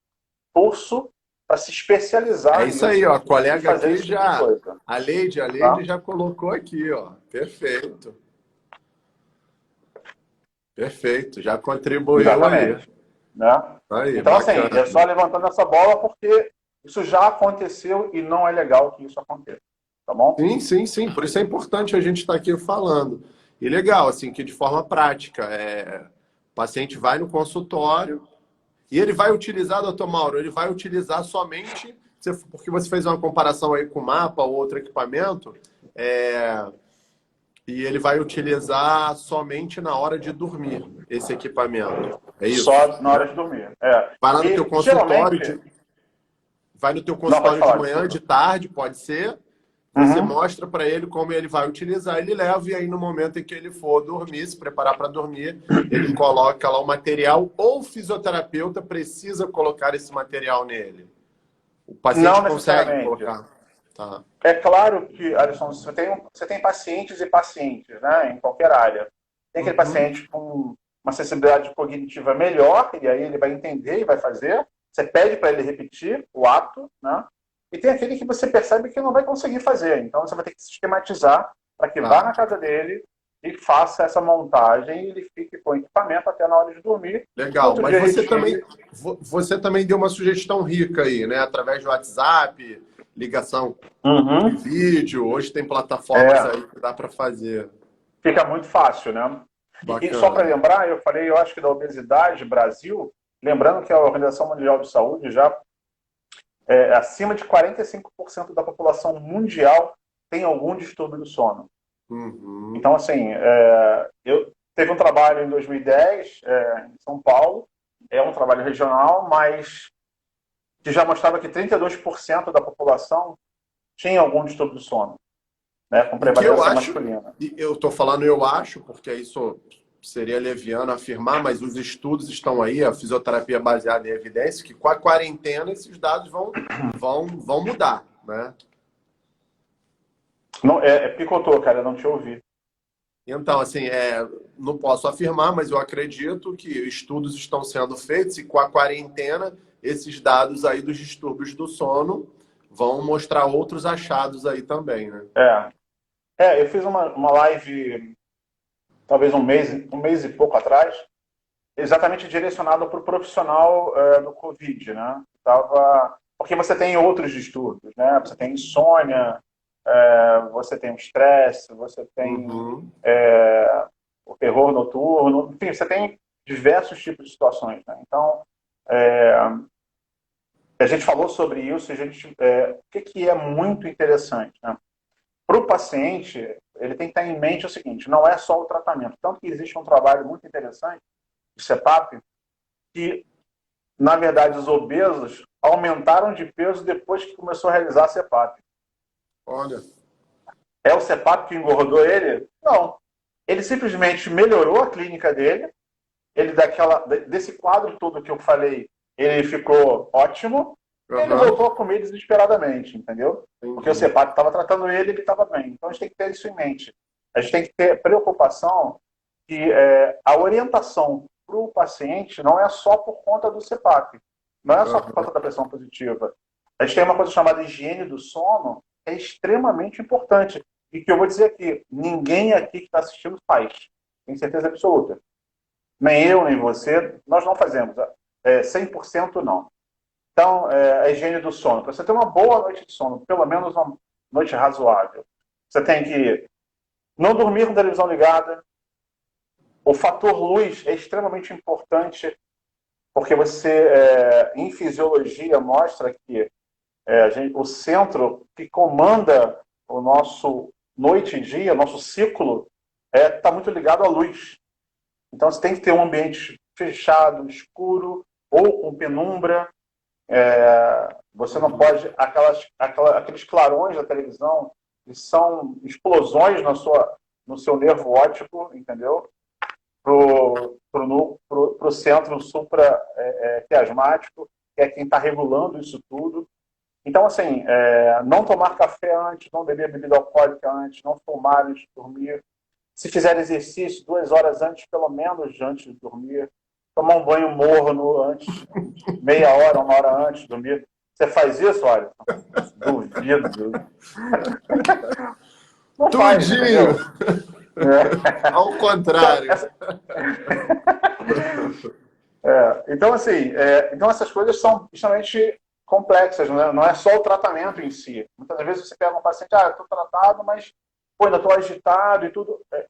S2: curso para se especializar.
S1: É isso aí, ó. A colega aqui já... A Leide já colocou aqui, ó. Perfeito. Perfeito. Já contribuiu.
S2: Exatamente.
S1: Aí.
S2: Né?
S1: Aí,
S2: então,
S1: bacana.
S2: assim, é só levantando essa bola, porque isso já aconteceu e não é legal que isso aconteça. Tá bom?
S1: Sim. Por isso é importante a gente estar aqui falando. E legal, assim, que de forma prática, o paciente vai no consultório e ele vai utilizar, doutor Mauro, ele vai utilizar somente, porque você fez uma comparação aí com o mapa ou outro equipamento, e ele vai utilizar somente na hora de dormir esse equipamento. É isso?
S2: Só na hora de dormir.
S1: Vai lá no teu consultório, vai no teu consultório de manhã, de tarde, pode ser. Você mostra para ele como ele vai utilizar, ele leva, e aí no momento em que ele for dormir, se preparar para dormir, ele coloca lá o material, ou o fisioterapeuta precisa colocar esse material nele? O paciente não consegue colocar? Tá.
S2: É claro que, Alisson, você tem pacientes e pacientes, né, em qualquer área. Tem aquele paciente com uma sensibilidade cognitiva melhor, e aí ele vai entender e vai fazer. Você pede para ele repetir o ato, né? E tem aquele que você percebe que não vai conseguir fazer. Então você vai ter que sistematizar para que vá na casa dele e faça essa montagem e ele fique com o equipamento até na hora de dormir.
S1: Legal, mas você também deu uma sugestão rica aí, né? Através do WhatsApp, ligação de vídeo. Hoje tem plataformas aí que dá para fazer.
S2: Fica muito fácil, né? E só para lembrar, eu acho que da obesidade, Brasil, Lembrando que a Organização Mundial de Saúde já acima de 45% da população mundial tem algum distúrbio do sono.
S1: Uhum.
S2: Então, assim, eu teve um trabalho em 2010 em São Paulo, é um trabalho regional, mas que já mostrava que 32% da população tinha algum distúrbio do sono, né, com
S1: E que eu
S2: prevalência
S1: acho,
S2: masculina.
S1: e eu estou falando eu acho, porque isso seria leviano afirmar, mas os estudos estão aí, a fisioterapia baseada em evidência, que com a quarentena esses dados vão mudar, né?
S2: Não, picotou, cara, eu não te ouvi.
S1: Então, assim, não posso afirmar, mas eu acredito que estudos estão sendo feitos e com a quarentena esses dados aí dos distúrbios do sono vão mostrar outros achados aí também, né?
S2: Eu fiz uma live, talvez um mês e pouco atrás, exatamente direcionada para o profissional do Covid, né? Porque você tem outros distúrbios, né? Você tem insônia, você tem o estresse, você tem
S1: Uhum.
S2: o terror noturno, enfim, você tem diversos tipos de situações, né? Então, a gente falou sobre isso, o que é muito interessante, né? Para o paciente, ele tem que estar em mente o seguinte, não é só o tratamento. Tanto que existe um trabalho muito interessante de CPAP, que, na verdade, os obesos aumentaram de peso depois que começou a realizar a CPAP.
S1: Olha.
S2: É o CPAP que engordou ele? Não. Ele simplesmente melhorou a clínica dele, desse quadro todo que eu falei, ele ficou ótimo, e ele
S1: Aham.
S2: voltou a comer desesperadamente, entendeu? Porque o
S1: Entendi.
S2: CPAP estava tratando ele, ele estava bem. Então a gente tem que ter isso em mente. A gente tem que ter preocupação que a orientação para o paciente não é só por conta do CPAP, não é só por
S1: Aham.
S2: conta da pressão positiva. A gente tem uma coisa chamada higiene do sono, que é extremamente importante. E que eu vou dizer aqui, ninguém aqui que está assistindo faz. Tenho certeza absoluta. Nem eu, nem você, nós não fazemos. 100% não. Então, a higiene do sono. Para você ter uma boa noite de sono, pelo menos uma noite razoável, você tem que não dormir com a televisão ligada. O fator luz é extremamente importante, porque em fisiologia, mostra que o centro que comanda o nosso noite e dia, nosso ciclo, está muito ligado à luz. Então, você tem que ter um ambiente fechado, escuro, ou com penumbra. Você não
S1: Uhum.
S2: pode... Aqueles clarões da televisão, que são explosões no seu nervo óptico, entendeu? Pro centro supraquiasmático, que é quem está regulando isso tudo. Então, assim, não tomar café antes, não beber bebida alcoólica antes, não fumar antes de dormir. Se fizer exercício 2 horas antes, pelo menos antes de dormir. Tomar um banho morno antes, meia hora, 1 hora antes de dormir. Você faz isso, olha? Duvido. Não faz,
S1: Tudinho!
S2: entendeu? É.
S1: Ao
S2: Então,
S1: contrário.
S2: então, assim, então essas coisas são extremamente complexas, né? Não é só o tratamento em si. Muitas vezes você pega um paciente, eu estou tratado, mas pô, ainda estou agitado e tudo. O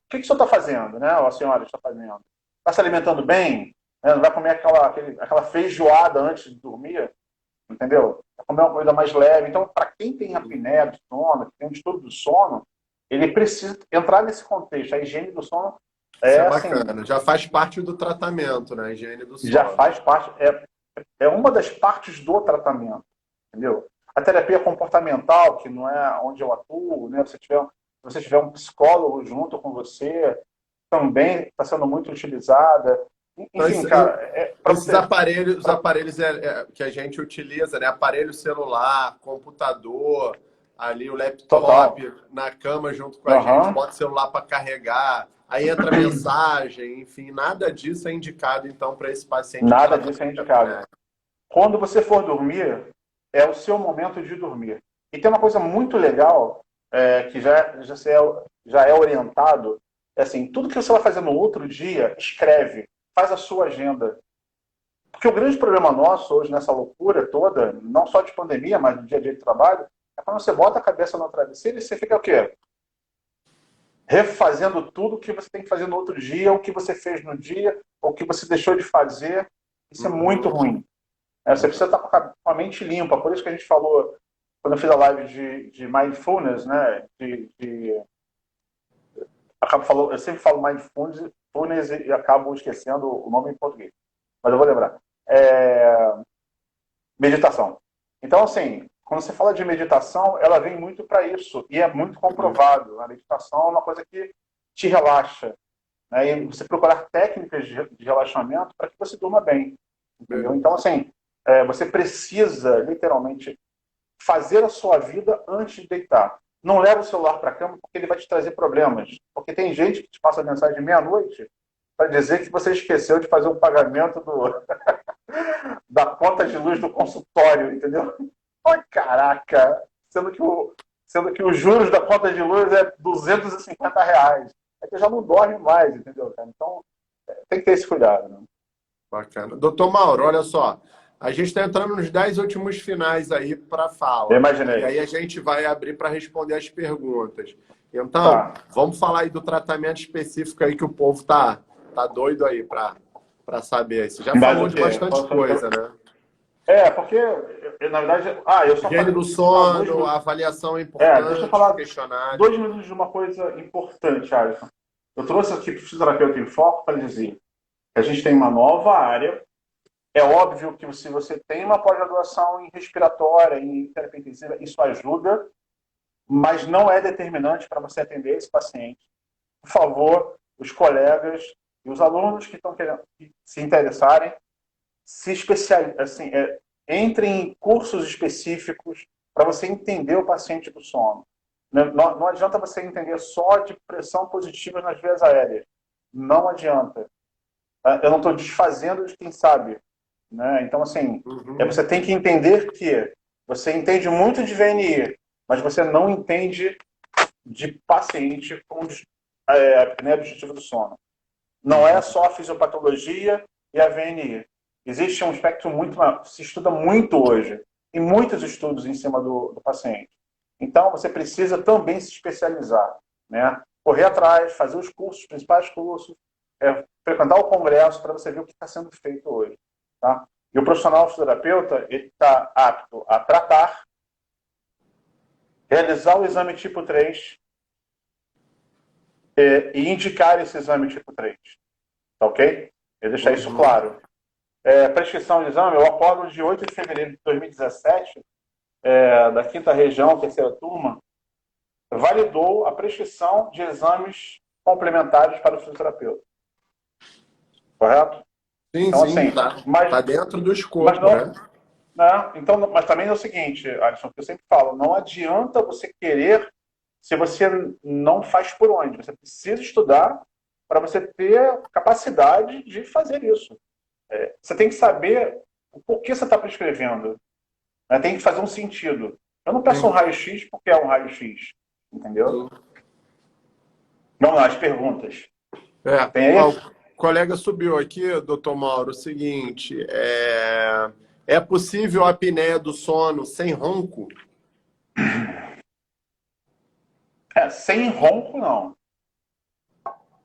S2: que o senhor está fazendo, né? Ou a senhora está fazendo? Está se alimentando bem? Não vai comer aquela feijoada antes de dormir? Entendeu? Vai comer uma coisa mais leve. Então, para quem tem apneia do sono, que tem um distúrbio do sono, ele precisa entrar nesse contexto. A higiene do sono
S1: Isso é
S2: assim,
S1: bacana. Já faz parte do tratamento, né? A higiene do
S2: já
S1: sono.
S2: faz parte, é uma das partes do tratamento, entendeu? A terapia comportamental, que não é onde eu atuo, né? Se você tiver um psicólogo junto com você, também está sendo muito utilizada.
S1: Então,
S2: Enfim, cara, para
S1: esses
S2: você.
S1: aparelhos, os aparelhos que a gente utiliza, né? Aparelho celular, computador, ali o
S2: Total.
S1: laptop na cama junto com a gente,
S2: Uhum.
S1: bota o celular para carregar, aí entra mensagem, enfim, nada disso é indicado então para esse paciente em
S2: Nada disso
S1: tratamento
S2: é
S1: de
S2: indicado.
S1: apneia.
S2: Quando você for dormir, é o seu momento de dormir. E tem uma coisa muito legal, que já é orientado, assim, tudo que você vai fazer no outro dia, escreve, faz a sua agenda. Porque o grande problema nosso hoje nessa loucura toda, não só de pandemia, mas do dia a dia de trabalho, é quando você bota a cabeça no travesseiro e você fica o quê? Refazendo tudo o que você tem que fazer no outro dia, o que você fez no dia, o que você deixou de fazer. Isso é muito ruim. Você precisa estar com a mente limpa. Por isso que a gente falou, quando eu fiz a live de mindfulness, né? Eu sempre falo mindfulness e acabo esquecendo o nome em português. Mas eu vou lembrar. Meditação. Então, assim, quando você fala de meditação, ela vem muito para isso. E é muito comprovado. A meditação é uma coisa que te relaxa. Né? E você procurar técnicas de relaxamento para que você durma bem. Entendeu? Então, assim, você precisa, literalmente, fazer a sua vida antes de deitar. Não leva o celular para a cama porque ele vai te trazer problemas. Porque tem gente que te passa mensagem de meia-noite para dizer que você esqueceu de fazer o pagamento da conta de luz do consultório, entendeu? Ai, caraca! Sendo que os juros da conta de luz é R$ 250. É que já não dorme mais, entendeu, cara? Então, tem que ter esse cuidado, né?
S1: Bacana. Doutor Mauro, olha só. A gente está entrando nos 10 últimos finais aí para fala.
S2: Eu imaginei.
S1: E aí a gente vai abrir para responder as perguntas. Então,
S2: Tá.
S1: vamos falar aí do tratamento específico aí que o povo tá doido aí para saber. Você já falou de bastante coisa, né?
S2: Porque, na verdade, eu só
S1: higiene do sono, a avaliação é importante,
S2: deixa eu falar
S1: questionário.
S2: 2 minutos de uma coisa importante, Alisson. Eu trouxe aqui para o Fisioterapeuta em Foco para dizer que a gente tem uma nova área. É óbvio que se você tem uma pós-graduação em respiratória, em terapia intensiva, isso ajuda, mas não é determinante para você atender esse paciente. Por favor, os colegas e os alunos que estão querendo se interessarem, se especializem, assim, entrem em cursos específicos para você entender o paciente do sono. Não adianta você entender só de pressão positiva nas vias aéreas. Não adianta. Eu não estou desfazendo de quem sabe. Né? Então, assim, você tem que entender que você entende muito de VNI, mas você não entende de paciente com apneia obstrutiva do sono. Não é só a fisiopatologia e a VNI. Existe um espectro muito maior, se estuda muito hoje, e muitos estudos em cima do paciente. Então, você precisa também se especializar, né? Correr atrás, fazer os cursos, os principais cursos, frequentar o congresso para você ver o que está sendo feito hoje. Tá? E o profissional fisioterapeuta está apto a tratar, realizar o exame tipo 3 e indicar esse exame tipo 3. Tá ok? Eu deixar isso claro. Prescrição de exame, o acordo de 8 de fevereiro de 2017, da 5ª região, 3ª turma, validou a prescrição de exames complementares para o fisioterapeuta. Correto?
S1: Sim,
S2: então,
S1: sim,
S2: assim,
S1: tá dentro do escopo,
S2: né? Então, mas também é o seguinte, Alisson, que eu sempre falo, não adianta você querer se você não faz por onde. Você precisa estudar para você ter capacidade de fazer isso. Você tem que saber o porquê você está prescrevendo. Né? Tem que fazer um sentido. Eu não peço um raio-x porque é um raio-x. Entendeu? Vamos lá, as perguntas. Tem aí?
S1: O colega subiu aqui, doutor Mauro, o seguinte, é possível a apneia do sono sem ronco?
S2: Sem ronco, não.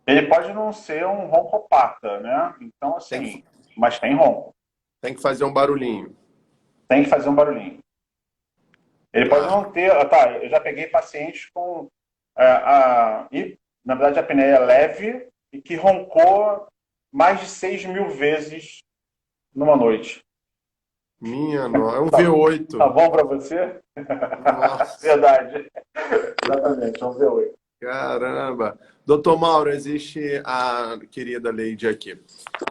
S2: Ele pode não ser um roncopata, né? Então, assim, mas tem ronco.
S1: Tem que fazer um barulhinho.
S2: Tem que fazer um barulhinho. Ele pode não ter... eu já peguei pacientes com... na verdade, a apneia leve e que roncou mais de 6.000 vezes numa noite.
S1: Minha nossa, é um V8.
S2: Tá bom para você?
S1: Nossa.
S2: Verdade. Exatamente, é um V8.
S1: Caramba. Doutor Mauro, existe a querida Leide aqui,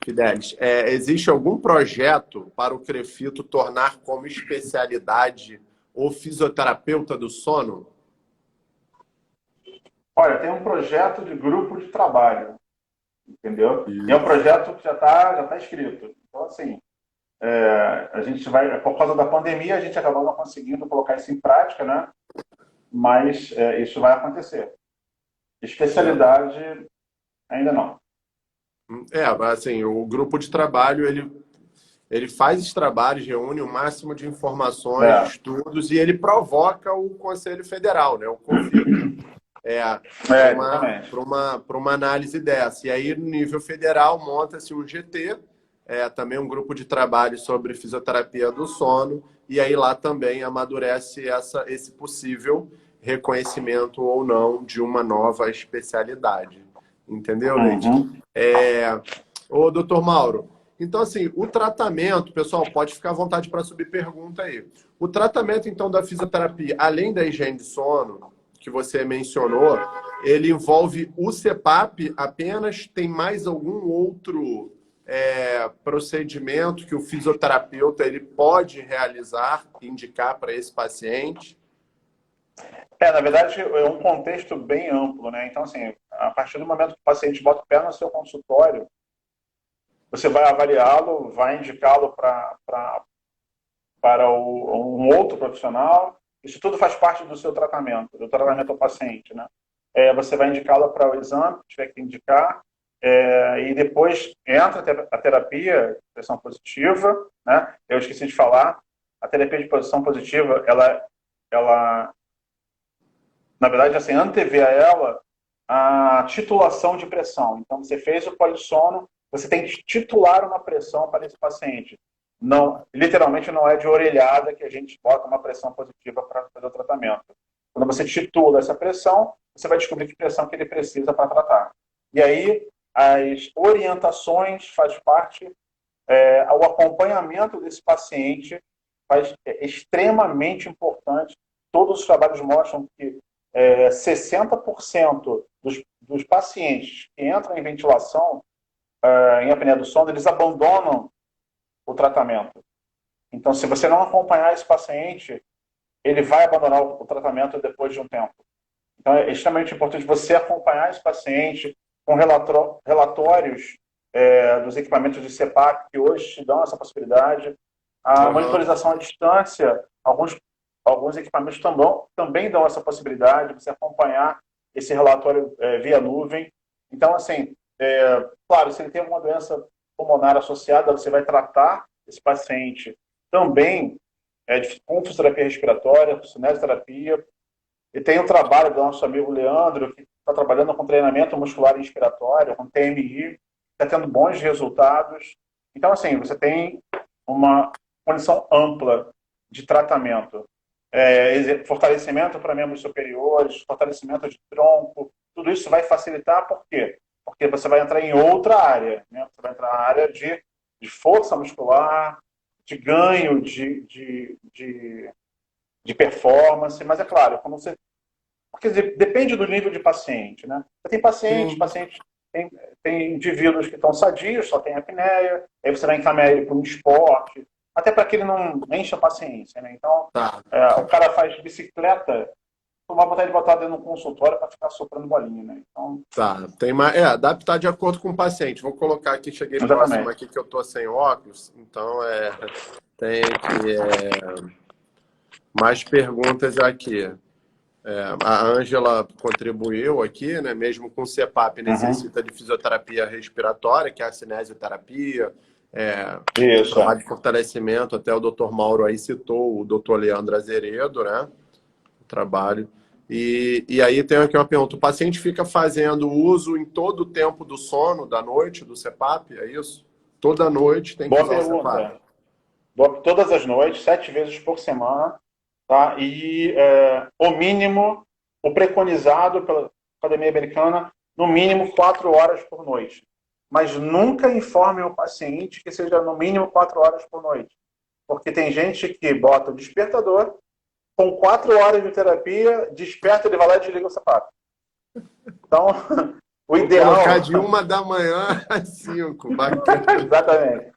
S1: Fidelis, existe algum projeto para o Crefito tornar como especialidade o fisioterapeuta do sono?
S2: Olha, tem um projeto de grupo de trabalho, entendeu? Isso. E é um projeto que já tá escrito. Então, assim, a gente vai, por causa da pandemia, a gente acabou não conseguindo colocar isso em prática, né? Mas isso vai acontecer. Especialidade, ainda não.
S1: Assim, o grupo de trabalho, ele faz os trabalhos, reúne o máximo de informações, estudos, e ele provoca o Conselho Federal, né? O CONFIT. Para uma análise dessa. E aí, no nível federal, monta-se um GT também um grupo de trabalho sobre fisioterapia do sono, e aí lá também amadurece esse possível reconhecimento ou não de uma nova especialidade. Entendeu, Leite?
S2: Uhum.
S1: Ô, doutor Mauro, então assim, o tratamento, pessoal, pode ficar à vontade para subir pergunta aí. O tratamento, então, da fisioterapia, além da higiene de sono, que você mencionou, ele envolve o CPAP apenas? Tem mais algum outro procedimento que o fisioterapeuta ele pode realizar, indicar para esse paciente?
S2: Na verdade, é um contexto bem amplo, né? Então, assim, a partir do momento que o paciente bota o pé no seu consultório, você vai avaliá-lo, vai indicá-lo para um outro profissional. Isso tudo faz parte do tratamento ao paciente, né? Você vai indicá-lo para o exame, que tiver que indicar, e depois entra a terapia de pressão positiva, né? Eu esqueci de falar, a terapia de pressão positiva, ela na verdade, assim, antevê a ela a titulação de pressão. Então, você fez o polissono, você tem que titular uma pressão para esse paciente. Não, literalmente não é de orelhada que a gente bota uma pressão positiva para fazer o tratamento. Quando você titula essa pressão, você vai descobrir que pressão que ele precisa para tratar. E aí, as orientações faz parte, o acompanhamento desse paciente é extremamente importante. Todos os trabalhos mostram que 60% dos pacientes que entram em ventilação, em apneia do sono, eles abandonam o tratamento. Então, se você não acompanhar esse paciente, ele vai abandonar o tratamento depois de um tempo. Então, é extremamente importante você acompanhar esse paciente com relatórios dos equipamentos de CPAP, que hoje te dão essa possibilidade. A monitorização à distância, alguns equipamentos também dão essa possibilidade de você acompanhar esse relatório via nuvem. Então, assim, claro, se ele tem uma doença pulmonar associada, você vai tratar esse paciente também com fisioterapia respiratória, com cinesioterapia. E tem o trabalho do nosso amigo Leandro, que está trabalhando com treinamento muscular inspiratório, com TMI, está tendo bons resultados. Então, assim, você tem uma condição ampla de tratamento. Fortalecimento para membros superiores, fortalecimento de tronco, tudo isso vai facilitar, por quê? Porque você vai entrar em outra área, né? Você vai entrar na área de força muscular, de ganho de performance, mas é claro, quando você... Porque depende do nível de paciente, né? Você tem pacientes tem indivíduos que estão sadios, só tem apneia, aí você vai encaminhar ele para um esporte, até para que ele não encha a paciência, né? Então, o cara faz bicicleta, não vai botar ele botar dentro do consultório para ficar soprando bolinha, né? Então...
S1: Tem mais, adaptar de acordo com o paciente. Vou colocar aqui, cheguei próximo aqui que eu tô sem óculos, então tem que mais perguntas aqui. A Ângela contribuiu aqui, né? Mesmo com CPAP, necessita de fisioterapia respiratória, que é a cinesioterapia, trabalho de fortalecimento. Até o doutor Mauro aí citou o doutor Leandro Azeredo, né? O trabalho. E aí tem aqui uma pergunta: o paciente fica fazendo uso em todo o tempo do sono, da noite, do CPAP, é isso? Toda noite tem que usar o CPAP?
S2: Todas as noites, 7 vezes por semana. Tá? E o mínimo, o preconizado pela Academia Americana, no mínimo 4 horas por noite. Mas nunca informe o paciente que seja no mínimo 4 horas por noite. Porque tem gente que bota o despertador, com 4 horas de terapia, desperta, ele vai lá e desliga o sapato. Então, o ideal...
S1: Vou colocar de 1 da manhã às 5.
S2: Exatamente.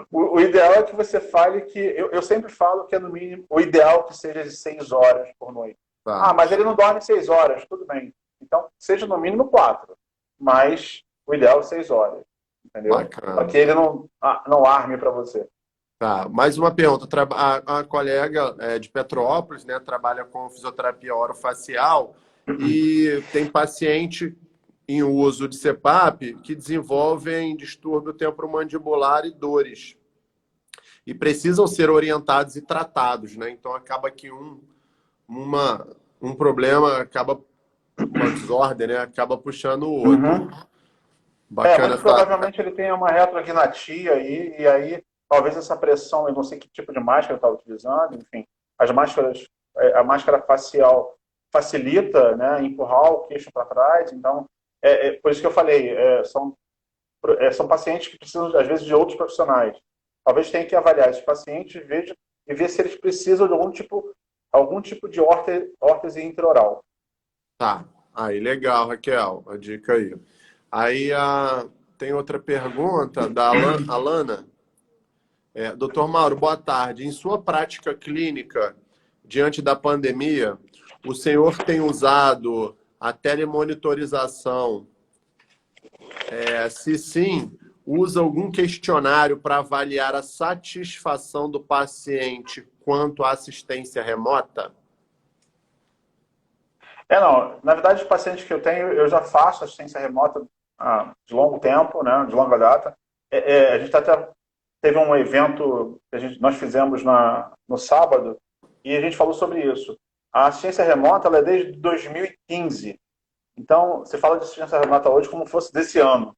S2: O ideal é que você fale que... Eu sempre falo que é no mínimo... O ideal é que seja de 6 horas por noite. Mas ele não dorme 6 horas. Tudo bem. Então, seja no mínimo 4. Mas o ideal é 6 horas. Entendeu? Para que ele não arme para você.
S1: Mais uma pergunta. A colega de Petrópolis, né, trabalha com fisioterapia orofacial e tem paciente em uso de CPAP que desenvolvem distúrbio temporomandibular e dores. E precisam ser orientados e tratados, né? Então acaba que um problema acaba, uma desordem, né? Acaba puxando o outro. Bacana
S2: Muito provavelmente ele tem uma retroagnatia aí, e aí talvez essa pressão, eu não sei que tipo de máscara está utilizando, enfim, as máscaras, a máscara facial facilita, né, empurrar o queixo para trás, então, por isso que eu falei, são pacientes que precisam, às vezes, de outros profissionais. Talvez tenha que avaliar esses pacientes e ver se eles precisam de algum tipo de órtese intraoral.
S1: Tá. Aí, legal, Raquel, a dica aí. Aí tem outra pergunta da Alana. Doutor Mauro, boa tarde. Em sua prática clínica, diante da pandemia, o senhor tem usado a telemonitorização? Se sim, usa algum questionário para avaliar a satisfação do paciente quanto à assistência remota?
S2: Não. Na verdade, os pacientes que eu tenho, eu já faço assistência remota de longo tempo, né, de longa data. A gente até teve um evento que nós fizemos no sábado e a gente falou sobre isso. A assistência remota ela é desde 2015. Então, você fala de assistência remota hoje como se fosse desse ano.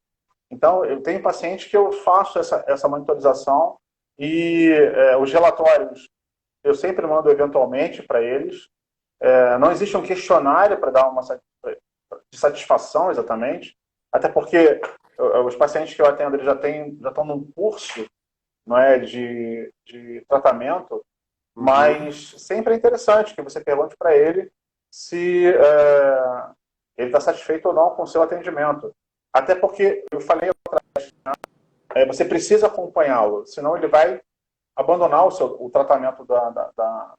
S2: Então, eu tenho pacientes que eu faço essa monitorização e os relatórios eu sempre mando eventualmente para eles. Não existe um questionário para dar uma de satisfação exatamente, até porque os pacientes que eu atendo eles já estão num curso, não é, de tratamento, mas sempre é interessante que você pergunte para ele se ele está satisfeito ou não com o seu atendimento. Até porque, eu falei atrás, né, você precisa acompanhá-lo, senão ele vai abandonar o tratamento da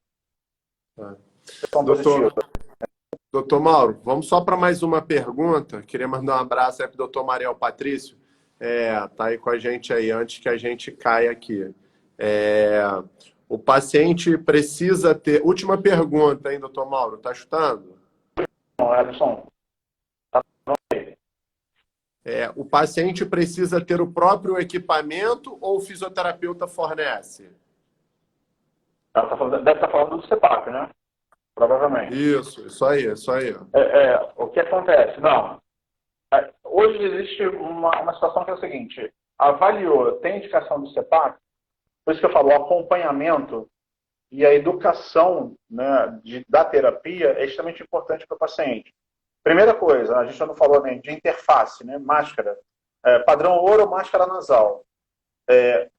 S2: questão positiva.
S1: Doutor Mauro, vamos só para mais uma pergunta. Queria mandar um abraço aí para o doutor Mariel Patrício. Tá aí com a gente aí, antes que a gente caia aqui. O paciente precisa ter... Última pergunta, hein, doutor Mauro? Tá chutando?
S2: Não, Edson.
S1: O paciente precisa ter o próprio equipamento ou o fisioterapeuta fornece?
S2: Deve estar falando do CEPAP, né? Provavelmente.
S1: Isso aí.
S2: O que acontece? Não. Hoje existe uma situação que é o seguinte: avaliou, tem indicação do CEPAP, por isso que eu falo, o acompanhamento e a educação, né, da terapia é extremamente importante para o paciente. Primeira coisa, a gente não falou nem de interface, né, máscara, padrão ouro ou máscara nasal.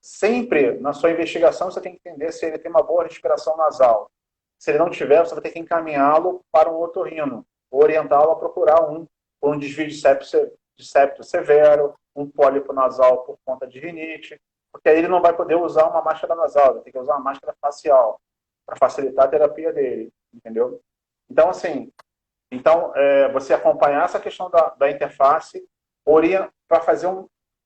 S2: Sempre na sua investigação você tem que entender se ele tem uma boa respiração nasal. Se ele não tiver, você vai ter que encaminhá-lo para um otorrino, orientá-lo a procurar por um desvio de septo severo, um pólipo nasal por conta de rinite, porque aí ele não vai poder usar uma máscara nasal, vai ter que usar uma máscara facial para facilitar a terapia dele, entendeu? Então, assim, você acompanhar essa questão da interface, para fazer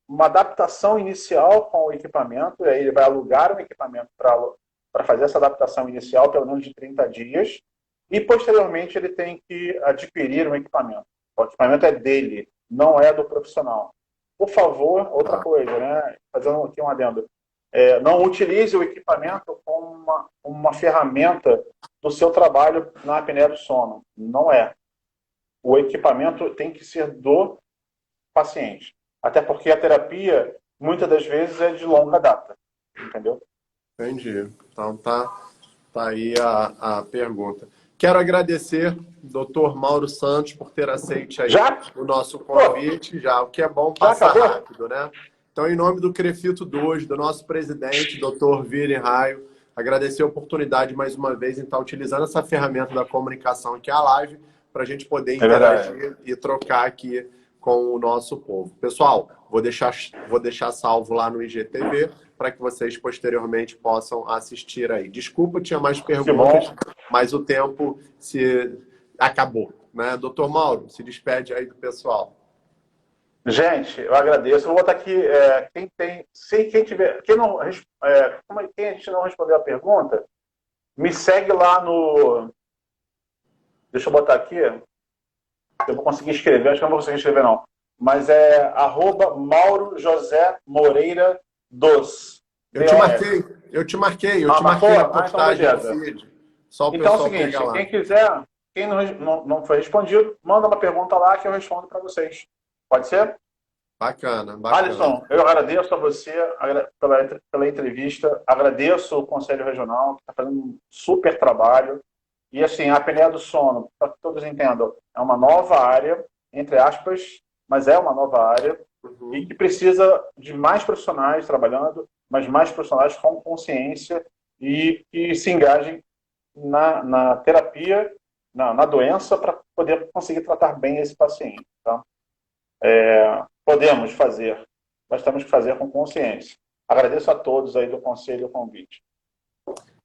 S2: uma adaptação inicial com o equipamento, e aí ele vai alugar um equipamento para fazer essa adaptação inicial, pelo menos de 30 dias, e posteriormente ele tem que adquirir um equipamento. O equipamento é dele, não é do profissional. Por favor, outra coisa, né? Fazendo aqui um adendo. Não utilize o equipamento como uma ferramenta do seu trabalho na apneia do sono. Não é. O equipamento tem que ser do paciente. Até porque a terapia, muitas das vezes, é de longa data. Entendeu?
S1: Entendi. Então tá aí a pergunta. Quero agradecer, doutor Mauro Santos, por ter aceito aí o nosso convite. O que é bom passar rápido, né? Então, em nome do Crefito 2, do nosso presidente, doutor Vini Raio, agradecer a oportunidade mais uma vez em estar utilizando essa ferramenta da comunicação, que é a live, para a gente poder interagir e trocar aqui com o nosso povo. Pessoal, vou deixar salvo lá no IGTV para que vocês posteriormente possam assistir aí. Desculpa, tinha mais perguntas, mas o tempo se acabou, né? Doutor Mauro, se despede aí do pessoal.
S2: Gente, eu agradeço. Eu vou botar aqui, quem a gente não respondeu a pergunta, me segue lá no... Deixa eu botar aqui. Eu vou conseguir escrever, acho que não vou conseguir escrever não. Mas é @MauroJoséMoreira 2.
S1: Eu te marquei na postagem do feed. Só o
S2: então é o
S1: pessoal
S2: seguinte,
S1: pegar lá.
S2: quem quiser, quem não foi respondido, manda uma pergunta lá que eu respondo para vocês. Pode ser?
S1: Bacana, bacana.
S2: Alisson, eu agradeço a você pela entrevista, agradeço o Conselho Regional, que está fazendo um super trabalho. E assim, a apneia do sono, para que todos entendam, é uma nova área, entre aspas, mas é uma nova área, e que precisa de mais profissionais trabalhando, mas mais profissionais com consciência e que se engajem na terapia, na doença, para poder conseguir tratar bem esse paciente. Tá? Podemos fazer, mas temos que fazer com consciência. Agradeço a todos aí do Conselho o convite.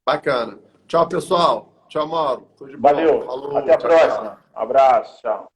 S1: Bacana. Tchau, pessoal. Tchau, Mauro. Tudo de bom.
S2: Valeu.
S1: Falou.
S2: Até a
S1: Tchau, tchau.
S2: próxima. Abraço. Tchau.